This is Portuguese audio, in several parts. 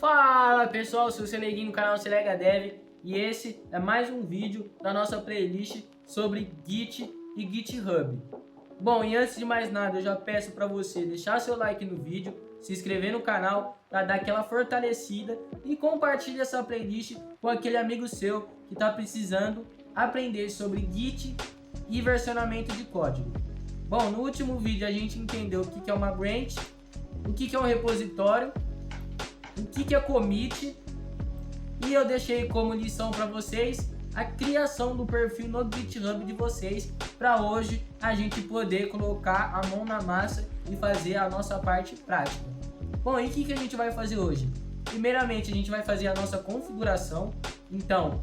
Fala pessoal, sou o Seleguinho no canal Selega Dev e esse é mais um vídeo da nossa playlist sobre Git e GitHub. Bom, e antes de mais nada eu já peço para você deixar seu like no vídeo, se inscrever no canal para dar aquela fortalecida e compartilhar essa playlist com aquele amigo seu que está precisando aprender sobre Git e versionamento de código. Bom, no último vídeo a gente entendeu o que é uma branch, o que é um repositório, o que é commit, e eu deixei como lição para vocês a criação do perfil no GitHub de vocês, para hoje a gente poder colocar a mão na massa e fazer a nossa parte prática. Bom, e o que a gente vai fazer hoje? Primeiramente a gente vai fazer a nossa configuração. Então,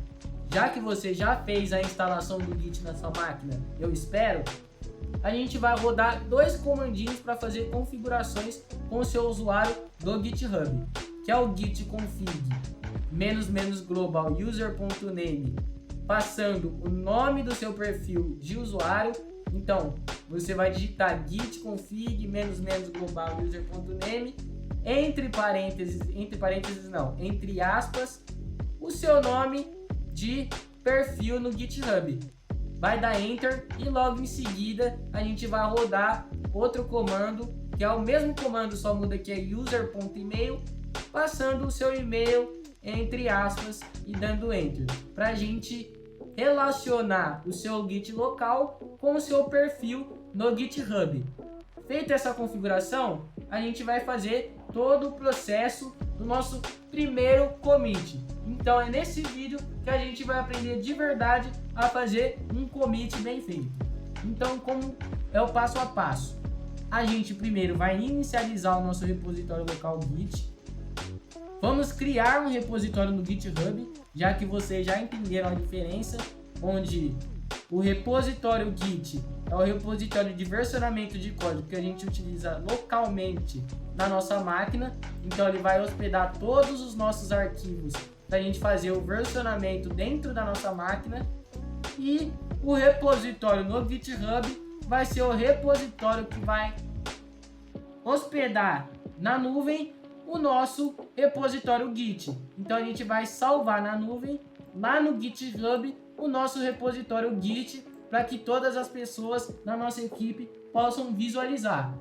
já que você já fez a instalação do Git na sua máquina, eu espero, a gente vai rodar dois comandinhos para fazer configurações com o seu usuário do GitHub, que é o git config --global user.name, passando o nome do seu perfil de usuário. Então você vai digitar git config --global user.name, entre aspas, o seu nome de perfil no GitHub. Vai dar enter e logo em seguida a gente vai rodar outro comando, que é o mesmo comando, só muda que é user.email, passando o seu e-mail entre aspas e dando enter, para a gente relacionar o seu Git local com o seu perfil no GitHub. Feita essa configuração, a gente vai fazer todo o processo do nosso primeiro commit. Então é nesse vídeo que a gente vai aprender de verdade a fazer um commit bem feito. Então, como é o passo a passo? A gente primeiro vai inicializar o nosso repositório local Git. Vamos criar um repositório no GitHub, já que vocês já entenderam a diferença, onde o repositório Git é o repositório de versionamento de código que a gente utiliza localmente na nossa máquina. Então ele vai hospedar todos os nossos arquivos para a gente fazer o versionamento dentro da nossa máquina. E o repositório no GitHub vai ser o repositório que vai hospedar na nuvem o nosso repositório Git. Então a gente vai salvar na nuvem, lá no GitHub, o nosso repositório Git, para que todas as pessoas da nossa equipe possam visualizar.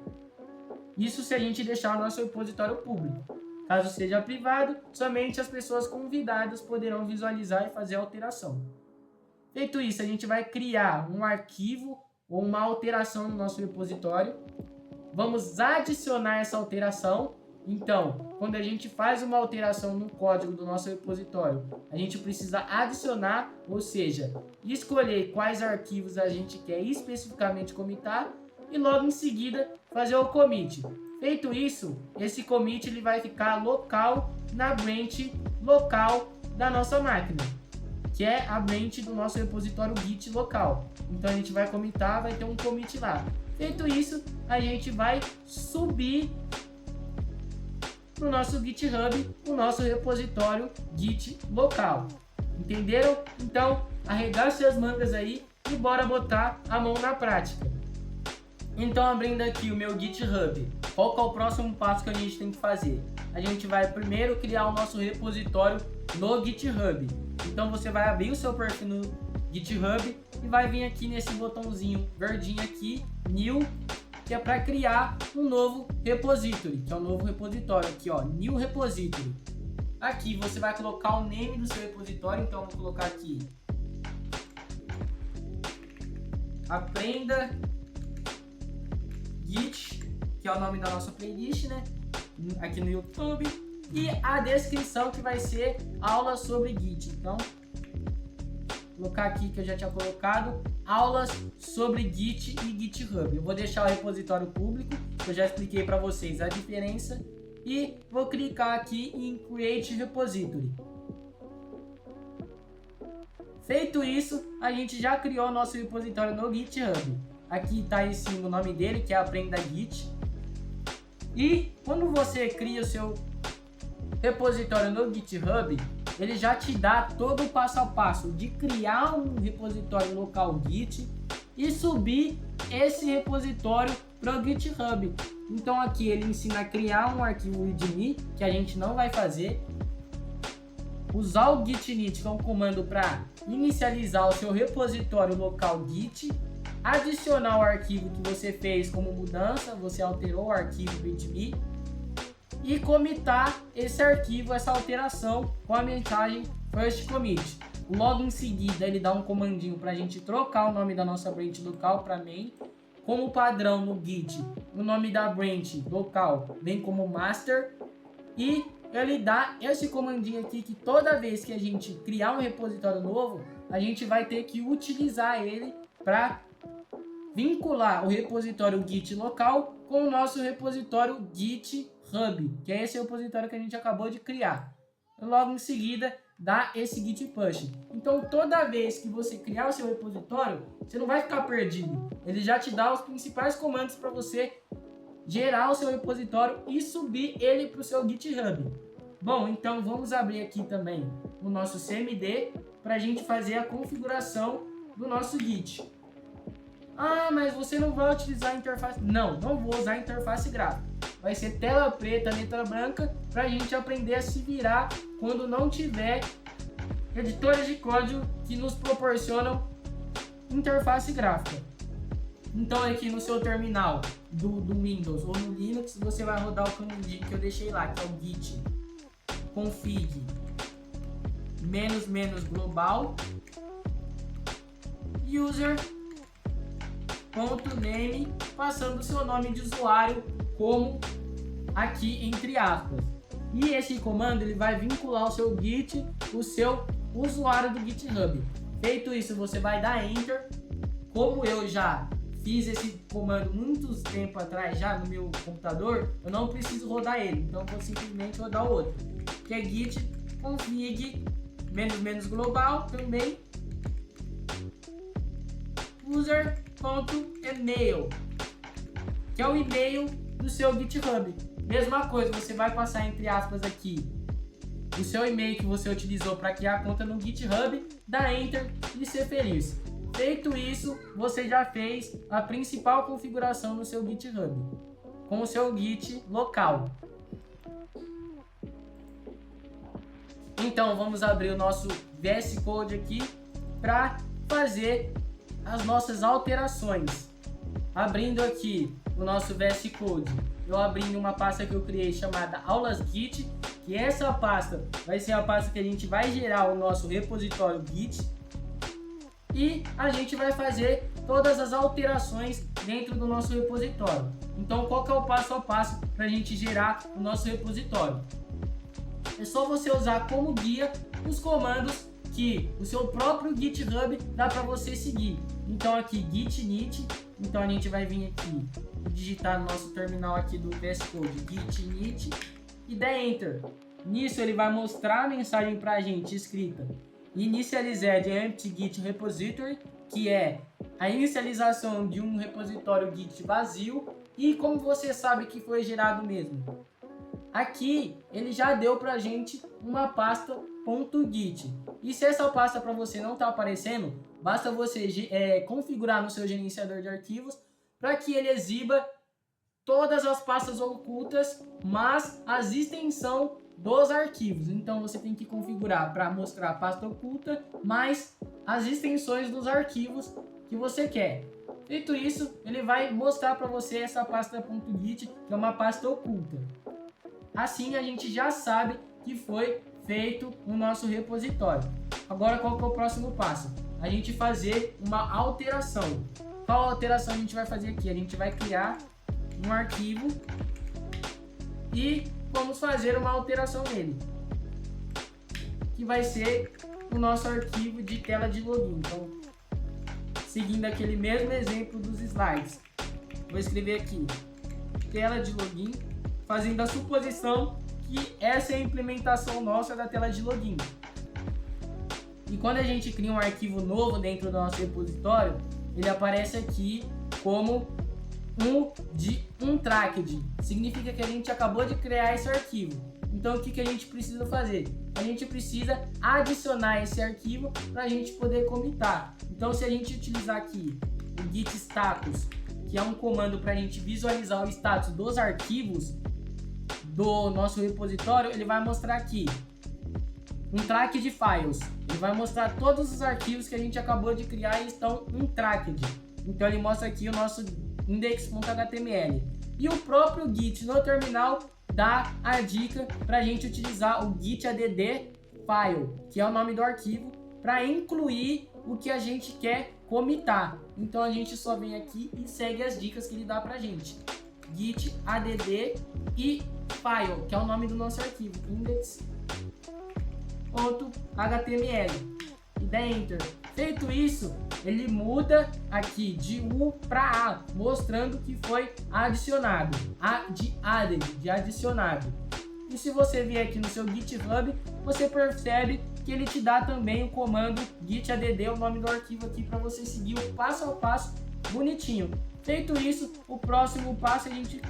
Isso se a gente deixar o nosso repositório público. Caso seja privado, somente as pessoas convidadas poderão visualizar e fazer a alteração. Feito isso, a gente vai criar um arquivo ou uma alteração no nosso repositório. Vamos adicionar essa alteração. Então, quando a gente faz uma alteração no código do nosso repositório, a gente precisa adicionar, ou seja, escolher quais arquivos a gente quer especificamente commitar e logo em seguida fazer o commit. Feito isso, esse commit ele vai ficar local na branch local da nossa máquina, que é a branch do nosso repositório Git local. Então a gente vai commitar, vai ter um commit lá. Feito isso, a gente vai subir no nosso GitHub o nosso repositório Git local. Entenderam? Então arregace as mangas aí e bora botar a mão na prática. Então, abrindo aqui o meu GitHub, qual que é o próximo passo que a gente tem que fazer? A gente vai primeiro criar o nosso repositório no GitHub. Então você vai abrir o seu perfil no GitHub e vai vir aqui nesse botãozinho verdinho aqui, New, que é para criar um novo repository, que é um novo repositório aqui, ó, New Repository. Aqui você vai colocar o name do seu repositório. Então eu vou colocar aqui Aprenda Git, que é o nome da nossa playlist, né? Aqui no YouTube. E a descrição que vai ser aula sobre Git. Então, vou colocar aqui que eu já tinha colocado aulas sobre Git e GitHub. Eu vou deixar o repositório público, que eu já expliquei para vocês a diferença. E vou clicar aqui em Create Repository. Feito isso, a gente já criou o nosso repositório no GitHub. Aqui está em cima o nome dele, que é Aprenda Git. E quando você cria o seu repositório no GitHub, ele já te dá todo o passo a passo de criar um repositório local Git e subir esse repositório para o GitHub. Então aqui ele ensina a criar um arquivo readme, que a gente não vai fazer. Usar o git init, que é um comando para inicializar o seu repositório local git. Adicionar o arquivo que você fez como mudança, você alterou o arquivo readme. E commitar esse arquivo, essa alteração, com a mensagem first commit. Logo em seguida ele dá um comandinho para a gente trocar o nome da nossa branch local para main. Como padrão no Git, o nome da branch local vem como master. E ele dá esse comandinho aqui que toda vez que a gente criar um repositório novo, a gente vai ter que utilizar ele para vincular o repositório Git local com o nosso repositório GitHub, que é esse repositório que a gente acabou de criar. Logo em seguida, dá esse git push. Então, toda vez que você criar o seu repositório, você não vai ficar perdido. Ele já te dá os principais comandos para você gerar o seu repositório e subir ele para o seu GitHub. Bom, então vamos abrir aqui também o nosso CMD para a gente fazer a configuração do nosso Git. Ah, mas você não vai utilizar a interface? Não vou usar a interface gráfica. Vai ser tela preta, letra branca, para a gente aprender a se virar quando não tiver editores de código que nos proporcionam interface gráfica. Então aqui no seu terminal do Windows ou no Linux, você vai rodar o comandinho que eu deixei lá, que é o git config --global user.name, passando o seu nome de usuário como aqui entre aspas. E esse comando ele vai vincular o seu Git, o seu usuário do GitHub. Feito isso, você vai dar Enter. Como eu já fiz esse comando muito tempo atrás já no meu computador, eu não preciso rodar ele, então vou simplesmente rodar o outro, que é git config --global também user.email, que é o e-mail do seu GitHub. Mesma coisa, você vai passar entre aspas aqui o seu e-mail que você utilizou para criar a conta no GitHub, dá Enter e ser feliz. Feito isso, você já fez a principal configuração no seu GitHub, com o seu Git local. Então vamos abrir o nosso VS Code aqui para fazer as nossas alterações. Abrindo aqui o nosso VS Code, eu abri uma pasta que eu criei chamada aulas Git, que essa pasta vai ser a pasta que a gente vai gerar o nosso repositório Git. E a gente vai fazer todas as alterações dentro do nosso repositório. Então, qual que é o passo a passo para a gente gerar o nosso repositório? É só você usar como guia os comandos que o seu próprio GitHub dá para você seguir. Então, aqui git init. Então, a gente vai vir aqui e digitar no nosso terminal aqui do VS Code git init e der Enter. Nisso, ele vai mostrar a mensagem para a gente escrita initialized empty git repository, que é a inicialização de um repositório Git vazio. E como você sabe que foi gerado mesmo? Aqui ele já deu pra gente uma pasta .git. E se essa pasta para você não está aparecendo, basta você configurar no seu gerenciador de arquivos para que ele exiba todas as pastas ocultas, mas as extensões dos arquivos. Então você tem que configurar para mostrar a pasta oculta, mais as extensões dos arquivos que você quer. Feito isso, ele vai mostrar para você essa pasta .git, que é uma pasta oculta. Assim a gente já sabe que foi feito o nosso repositório. Agora qual que é o próximo passo? A gente fazer uma alteração. Qual alteração a gente vai fazer aqui? A gente vai criar um arquivo e vamos fazer uma alteração nele, que vai ser o nosso arquivo de tela de login. Então, seguindo aquele mesmo exemplo dos slides, vou escrever aqui tela de login, fazendo a suposição que essa é a implementação nossa da tela de login. E quando a gente cria um arquivo novo dentro do nosso repositório, ele aparece aqui como um tracked. Significa que a gente acabou de criar esse arquivo. Então o que a gente precisa fazer? A gente precisa adicionar esse arquivo para a gente poder commitar. Então se a gente utilizar aqui o git status, que é um comando para a gente visualizar o status dos arquivos do nosso repositório, ele vai mostrar aqui um track de files. Ele vai mostrar todos os arquivos que a gente acabou de criar e estão em tracked. Então ele mostra aqui o nosso index.html. E o próprio Git no terminal dá a dica para a gente utilizar o git add file, que é o nome do arquivo, para incluir o que a gente quer comitar. Então a gente só vem aqui e segue as dicas que ele dá pra gente. Git add e file, que é o nome do nosso arquivo, index.html, e dá enter. Feito isso, ele muda aqui de U para A, mostrando que foi adicionado, de adicionado. E se você vier aqui no seu GitHub, você percebe que ele te dá também o comando git add, o nome do arquivo aqui, para você seguir o passo a passo bonitinho. Feito isso, o próximo passo é a gente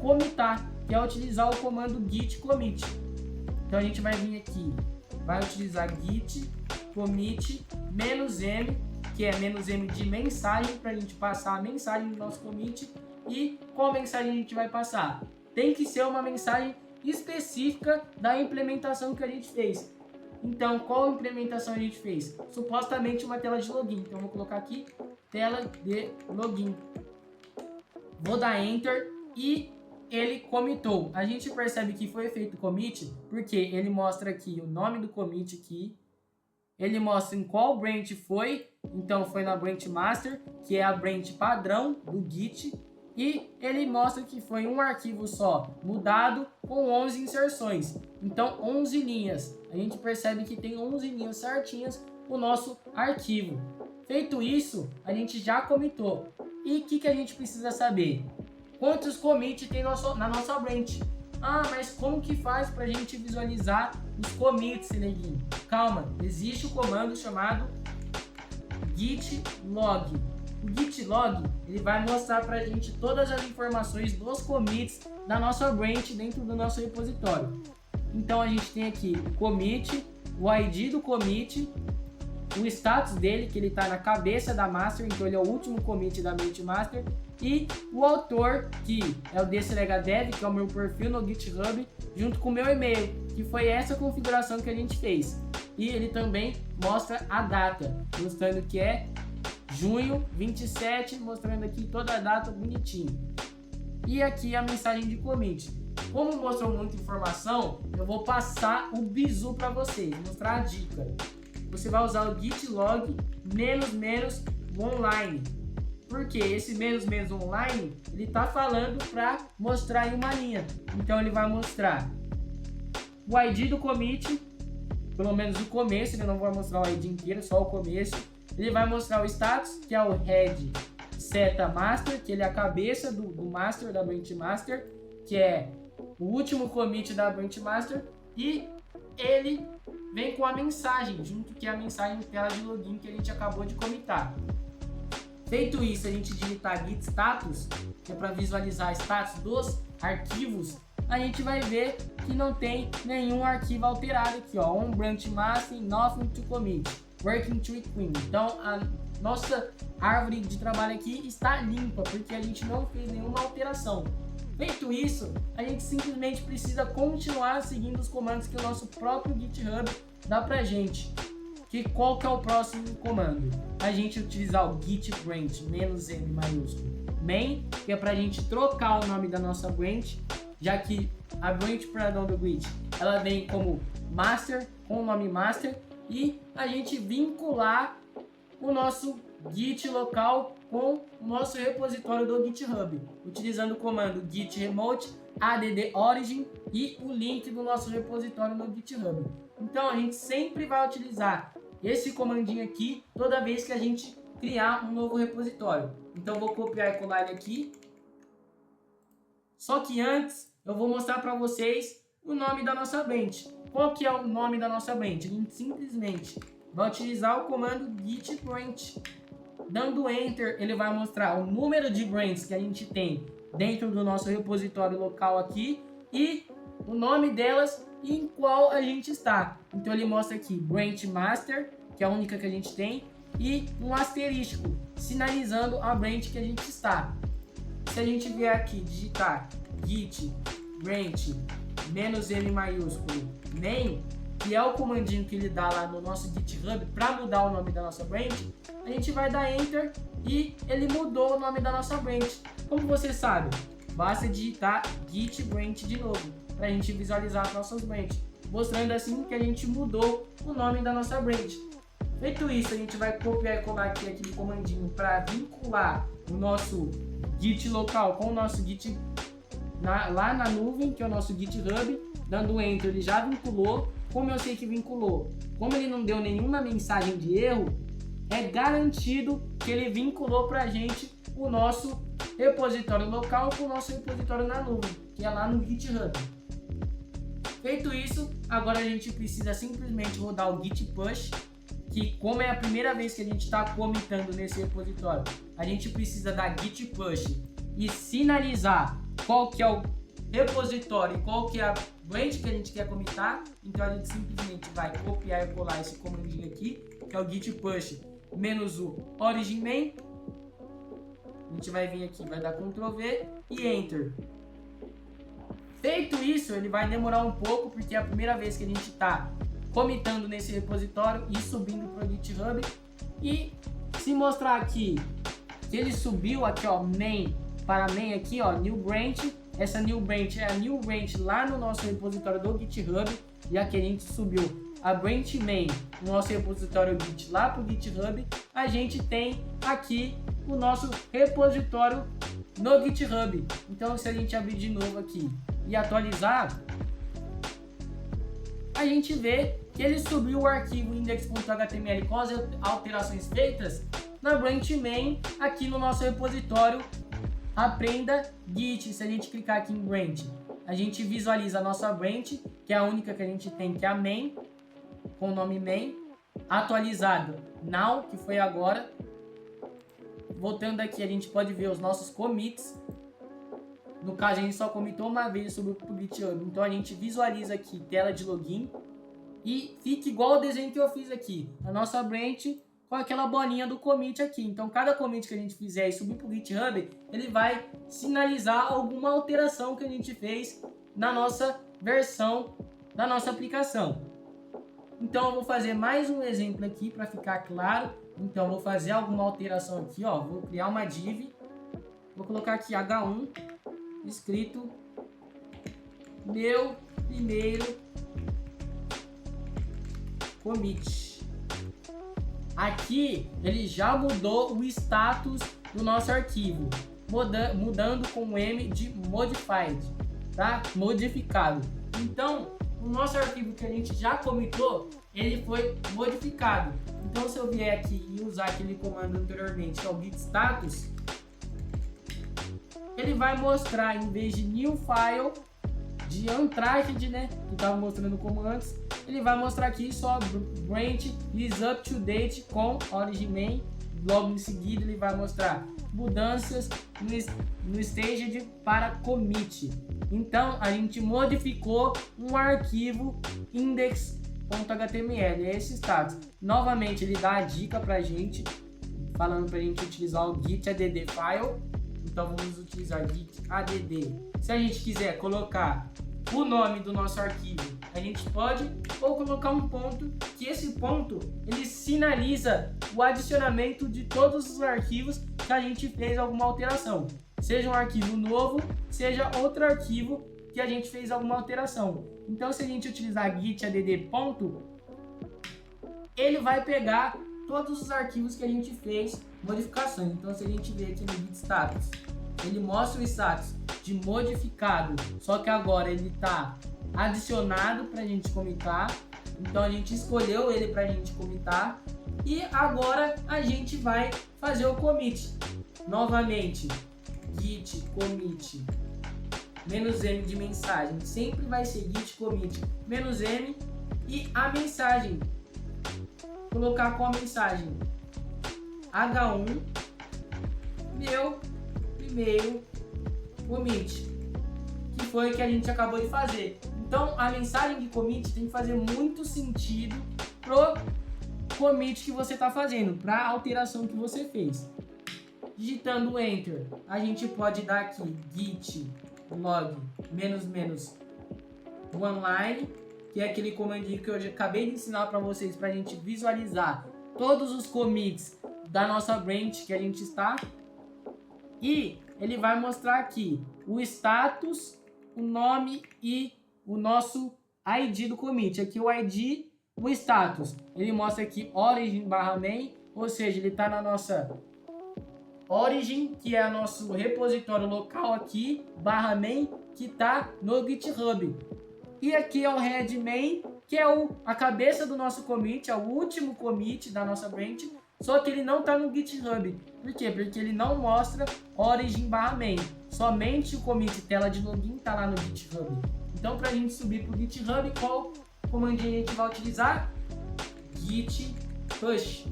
comitar, que é utilizar o comando git commit. Então a gente vai vir aqui, vai utilizar git commit -m, que é -m de mensagem, para a gente passar a mensagem do nosso commit. E qual mensagem a gente vai passar? Tem que ser uma mensagem específica da implementação que a gente fez. Então, qual implementação a gente fez? Supostamente uma tela de login. Então, eu vou colocar aqui tela de login. Vou dar enter e ele commitou. A gente percebe que foi feito commit porque ele mostra aqui o nome do commit aqui. Ele mostra em qual branch foi. Então, foi na branch master, que é a branch padrão do Git. E ele mostra que foi um arquivo só, mudado com 11 inserções. Então, 11 linhas. A gente percebe que tem 11 linhas certinhas o nosso arquivo. Feito isso, a gente já commitou. E o que a gente precisa saber? Quantos commits tem na nossa branch? Ah, mas como que faz para a gente visualizar os commits, neguinho? Calma, existe o comando chamado git log. O git log, ele vai mostrar para a gente todas as informações dos commits da nossa branch dentro do nosso repositório. Então a gente tem aqui o commit, o ID do commit, o status dele, que ele está na cabeça da master, então ele é o último commit da branch master, e o autor, que é o dclhdev, que é o meu perfil no GitHub, junto com o meu e-mail, que foi essa configuração que a gente fez. E ele também mostra a data, mostrando que é junho 27, mostrando aqui toda a data bonitinho. E aqui a mensagem de commit. Como mostrou muita informação, eu vou passar o bizu para vocês, mostrar a dica. Você vai usar o git log -online. Porque esse -online, ele tá falando para mostrar em uma linha. Então ele vai mostrar o ID do commit, pelo menos o começo, ele não vai mostrar o ID inteiro, só o começo. Ele vai mostrar o status, que é o head seta master, que ele é a cabeça do master, da branch master, que é o último commit da branch master, e ele vem com a mensagem, junto que é a mensagem tela de login que a gente acabou de commitar. Feito isso, a gente digitar git status, que é para visualizar status dos arquivos, a gente vai ver que não tem nenhum arquivo alterado aqui, ó, on branch master, nothing to commit, working to clean. Então a nossa árvore de trabalho aqui está limpa, porque a gente não fez nenhuma alteração. Feito isso, a gente simplesmente precisa continuar seguindo os comandos que o nosso próprio GitHub dá pra gente. Qual que é o próximo comando? A gente utilizar o git branch -m maiúsculo main, que é pra gente trocar o nome da nossa branch, já que a branch padrão do Git, ela vem como master, com o nome master, e a gente vincular o nosso Git local com o nosso repositório do GitHub, utilizando o comando git remote add origin e o link do nosso repositório no GitHub. Então a gente sempre vai utilizar esse comandinho aqui toda vez que a gente criar um novo repositório. Então vou copiar e colar ele aqui. Só que antes eu vou mostrar para vocês o nome da nossa branch. Qual que é o nome da nossa branch? A gente simplesmente vai utilizar o comando git branch. Dando enter, ele vai mostrar o número de branches que a gente tem dentro do nosso repositório local aqui e o nome delas e em qual a gente está. Então ele mostra aqui branch master, que é a única que a gente tem, e um asterístico sinalizando a branch que a gente está. se a gente vier aqui digitar git branch -m maiúsculo main, que é o comandinho que ele dá lá no nosso GitHub para mudar o nome da nossa branch, a gente vai dar enter e ele mudou o nome da nossa branch. Como você sabe, basta digitar git branch de novo para a gente visualizar as nossas branches, mostrando assim que a gente mudou o nome da nossa branch. Feito isso, a gente vai copiar e colar aqui aquele comandinho para vincular o nosso git local com o nosso git lá na nuvem, que é o nosso GitHub. Dando enter, ele já vinculou. Como eu sei que vinculou? Como ele não deu nenhuma mensagem de erro, é garantido que ele vinculou para a gente o nosso repositório local com o nosso repositório na nuvem, que é lá no GitHub. Feito isso, agora a gente precisa simplesmente rodar o git push, que como é a primeira vez que a gente está comitando nesse repositório, a gente precisa dar git push e sinalizar qual que é o repositório e qual que é a branch que a gente quer comitar. Então a gente simplesmente vai copiar e colar esse comandinho aqui, que é o git push -u origin main. A gente vai vir aqui, vai dar Ctrl V e Enter. Feito isso, ele vai demorar um pouco, porque é a primeira vez que a gente está comitando nesse repositório e subindo para o GitHub. E se mostrar aqui que ele subiu aqui, ó, main para main aqui, ó, new branch. Essa new branch é a new branch lá no nosso repositório do GitHub, e aqui a gente subiu a branch main no nosso repositório Git lá para o GitHub. A gente tem aqui o nosso repositório no GitHub. Então, se a gente abrir de novo aqui e atualizar, a gente vê que ele subiu o arquivo index.html com as alterações feitas na branch main aqui no nosso repositório Aprenda Git. Se a gente clicar aqui em branch, a gente visualiza a nossa branch, que é a única que a gente tem, que é a main, com o nome main, atualizado now, que foi agora. Voltando aqui, a gente pode ver os nossos commits. No caso, a gente só comitou uma vez sobre o GitHub, então a gente visualiza aqui tela de login e fica igual o desenho que eu fiz aqui, a nossa branch com aquela bolinha do commit aqui. Então cada commit que a gente fizer e subir para o GitHub, ele vai sinalizar alguma alteração que a gente fez na nossa versão da nossa aplicação. Então eu vou fazer mais um exemplo aqui para ficar claro. Então eu vou fazer alguma alteração aqui, ó, vou criar uma div, vou colocar aqui H1 escrito meu primeiro commit. Aqui ele já mudou o status do nosso arquivo, mudando com o M de modified, tá? Modificado. Então, o nosso arquivo que a gente já comitou, ele foi modificado. Então, se eu vier aqui e usar aquele comando anteriormente, que é o git status, ele vai mostrar, em vez de new file, de untracked, né, que estava mostrando como antes, ele vai mostrar aqui só branch is up to date com origin main. Logo em seguida ele vai mostrar mudanças no staged para commit. Então a gente modificou um arquivo index.html, é esse status. Novamente ele dá a dica pra gente, falando pra gente utilizar o git add file. Então vamos utilizar git add. Se a gente quiser colocar o nome do nosso arquivo, a gente pode, ou colocar um ponto, que esse ponto ele sinaliza o adicionamento de todos os arquivos que a gente fez alguma alteração, seja um arquivo novo, seja outro arquivo que a gente fez alguma alteração. Então se a gente utilizar git add ponto, ele vai pegar todos os arquivos que a gente fez modificações. Então se a gente ver aqui no git status, ele mostra o status de modificado, só que agora ele está adicionado para a gente comitar. Então a gente escolheu ele para a gente comitar e agora a gente vai fazer o commit. Novamente, git commit -m de mensagem, sempre vai ser git commit -m e a mensagem, colocar com a mensagem H1 meu primeiro commit, que foi o que a gente acabou de fazer. Então a mensagem de commit tem que fazer muito sentido pro commit que você está fazendo, para a alteração que você fez. Digitando Enter, a gente pode dar aqui git log --1line, que é aquele comandinho que eu já acabei de ensinar para vocês, para a gente visualizar todos os commits da nossa branch que a gente está. E ele vai mostrar aqui o status, o nome e o nosso ID do commit. Aqui o ID, o status. Ele mostra aqui origin/main, ou seja, ele está na nossa origin, que é o nosso repositório local aqui, /main, que está no GitHub. E aqui é o head main, que é a cabeça do nosso commit, é o último commit da nossa branch, só que ele não está no GitHub. Por quê? Porque ele não mostra origin/main. Somente o commit tela de login está lá no GitHub. Então, para a gente subir para o GitHub, qual comandinho a gente vai utilizar? Git push.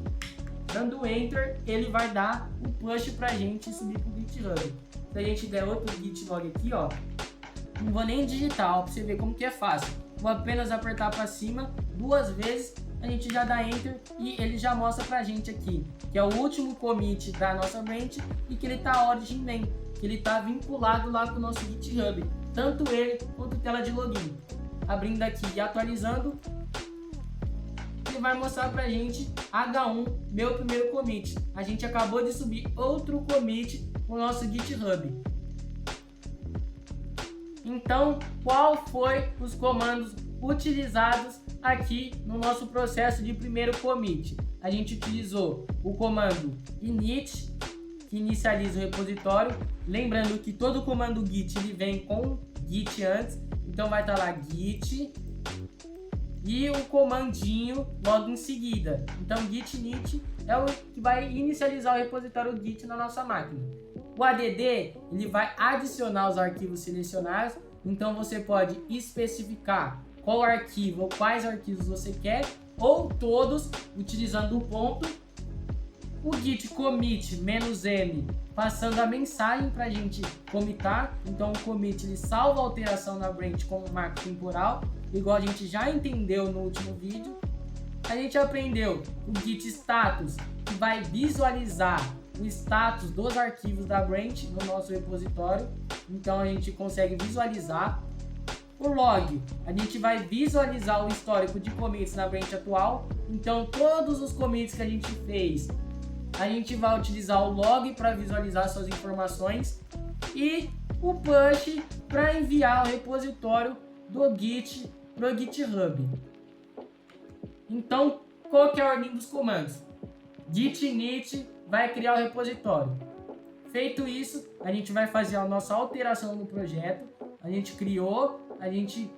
Dando Enter, ele vai dar o push para a gente subir para o GitHub. Se a gente der outro git log aqui, ó, não vou nem digitar, ó, para você ver como que é fácil. Vou apenas apertar para cima 2 vezes, a gente já dá Enter e ele já mostra pra gente aqui que é o último commit da nossa branch e que ele tá origin main, que ele tá vinculado lá com o nosso GitHub, tanto ele quanto tela de login. Abrindo aqui e atualizando, ele vai mostrar pra gente H1, meu primeiro commit. A gente acabou de subir outro commit no nosso GitHub. Então, qual foi os comandos utilizados aqui no nosso processo de primeiro commit? A gente utilizou o comando init, que inicializa o repositório. Lembrando que todo comando git ele vem com git antes, então vai estar lá git e o comandinho logo em seguida. Então git init é o que vai inicializar o repositório git na nossa máquina. O add ele vai adicionar os arquivos selecionados, então você pode especificar qual arquivo ou quais arquivos você quer, ou todos, utilizando o ponto. O git commit -m, passando a mensagem para a gente commitar. Então o commit ele salva a alteração na branch como marco temporal, igual a gente já entendeu no último vídeo. A gente aprendeu o git status, que vai visualizar o status dos arquivos da branch no nosso repositório, então a gente consegue visualizar. O log, a gente vai visualizar o histórico de commits na branch atual, então todos os commits que a gente fez, a gente vai utilizar o log para visualizar suas informações, e o push para enviar o repositório do Git para o GitHub. Então, qual que é a ordem dos comandos? Git init vai criar o repositório. Feito isso, a gente vai fazer a nossa alteração no projeto. A gente criou, a gente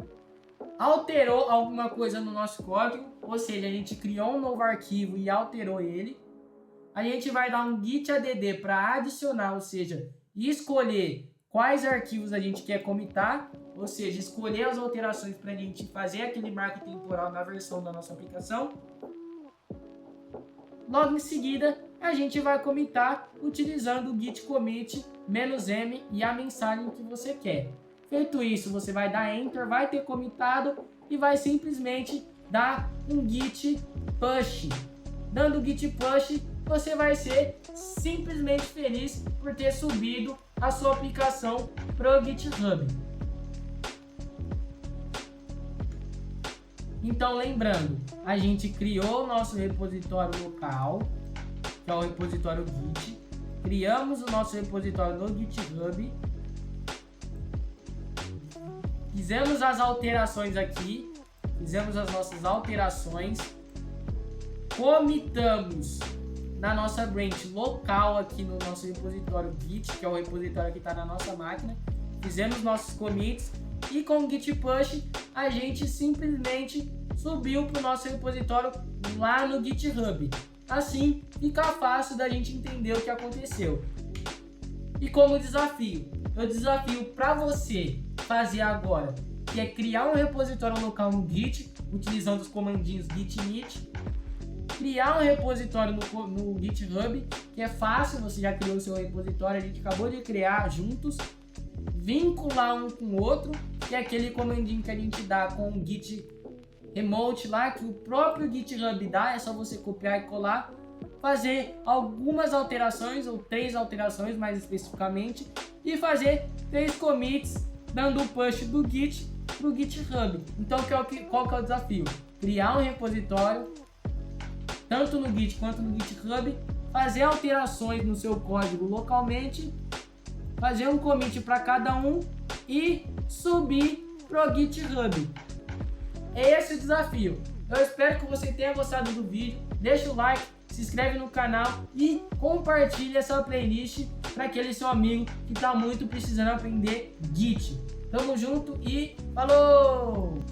alterou alguma coisa no nosso código, ou seja, a gente criou um novo arquivo e alterou ele. A gente vai dar um git add para adicionar, ou seja, escolher quais arquivos a gente quer commitar, ou seja, escolher as alterações para a gente fazer aquele marco temporal na versão da nossa aplicação. Logo em seguida, a gente vai commitar utilizando o git commit -m e a mensagem que você quer. Feito isso, você vai dar Enter, vai ter commitado e vai simplesmente dar um git push. Dando o git push, você vai ser simplesmente feliz por ter subido a sua aplicação para o GitHub. Então, lembrando, a gente criou o nosso repositório local, que é o repositório Git, criamos o nosso repositório no GitHub, fizemos as alterações aqui, fizemos as nossas alterações, comitamos na nossa branch local aqui no nosso repositório Git, que é o repositório que está na nossa máquina, fizemos nossos commits e com o Git Push a gente simplesmente subiu para o nosso repositório lá no GitHub. Assim fica fácil da gente entender o que aconteceu. E como desafio, eu desafio para você fazer agora, que é criar um repositório local no Git, utilizando os comandinhos git init, criar um repositório no GitHub, que é fácil, você já criou o seu repositório, a gente acabou de criar juntos, vincular um com o outro, que é aquele comandinho que a gente dá com o git remote lá, que o próprio GitHub dá, é só você copiar e colar, fazer algumas alterações, ou 3 alterações mais especificamente, e fazer 3 commits dando o push do Git para o GitHub. Então qual que é o desafio? Criar um repositório, tanto no Git quanto no GitHub, fazer alterações no seu código localmente, fazer um commit para cada um e subir para o GitHub. É esse o desafio. Eu espero que você tenha gostado do vídeo. Deixa o like, se inscreve no canal e compartilha essa playlist para aquele seu amigo que está muito precisando aprender Git. Tamo junto e falou!